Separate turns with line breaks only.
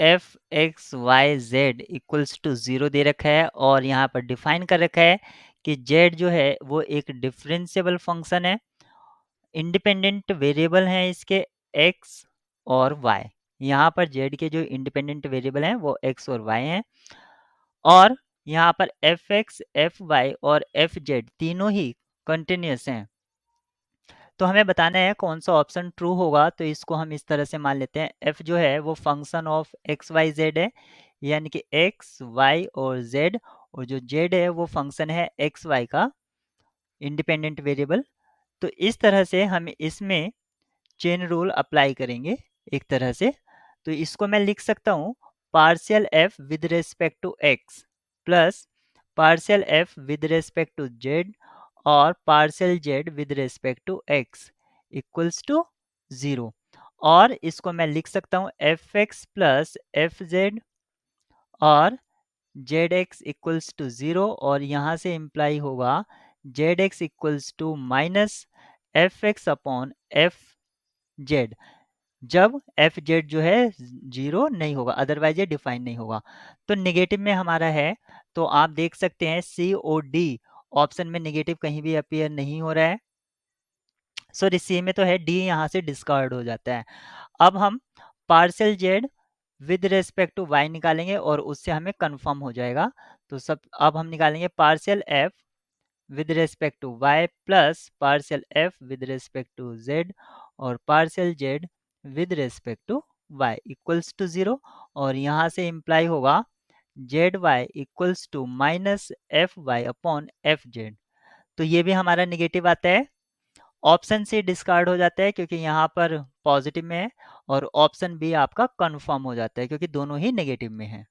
F X Y Z equals to 0 दे रखा है और यहाँ पर डिफाइन कर रखा है कि जेड जो है वो एक डिफरेंशिएबल फंक्शन है। इंडिपेंडेंट वेरिएबल हैं इसके एक्स और वाई। यहाँ पर जेड के जो इंडिपेंडेंट वेरिएबल हैं वो एक्स और वाई हैं और यहाँ पर एफ एक्स एफ वाई और एफ जेड तीनों ही कंटिन्यूस हैं। तो हमें बताना है कौन सा ऑप्शन ट्रू होगा, तो इसको हम इस तरह से मान लेते हैं एफ जो है वो function of X Y Z है, यानी कि एक्स वाई और जेड, और जो जेड है वो फंक्शन है एक्स वाई का इंडिपेंडेंट वेरिएबल। तो इस तरह से हम इसमें चेन रूल अप्लाई करेंगे एक तरह से। तो इसको मैं लिख सकता हूँ partial F with respect to x plus partial F with respect to z और partial Z with respect to x equals to 0। और इसको मैं लिख सकता हूँ f x plus f z और जेड एक्स इक्वल्स टू 0, और यहाँ से इम्प्लाई होगा z x equals to minus f x upon F z, जब एफ जेड जो है 0 नहीं होगा, अदरवाइज ये डिफाइन नहीं होगा। तो नेगेटिव में हमारा है, तो आप देख सकते हैं सी ओ डी ऑप्शन में नेगेटिव कहीं भी अपीयर नहीं हो रहा है। सॉरी, सी में तो है, डी यहाँ से डिस्कार्ड हो जाता है। अब हम partial Z with respect to Y निकालेंगे और उससे हमें कंफर्म हो जाएगा। तो सब अब हम निकालेंगे partial F with respect to y plus partial f with respect to z और partial z with respect to y equals to 0, और यहाँ से इम्प्लाई होगा Z Y equals to minus F Y upon F Z. तो ये भी हमारा negative आता है, ऑप्शन सी डिस्कार्ड हो जाता है क्योंकि यहाँ पर पॉजिटिव में है, और ऑप्शन बी आपका कंफर्म हो जाता है क्योंकि दोनों ही नेगेटिव में है।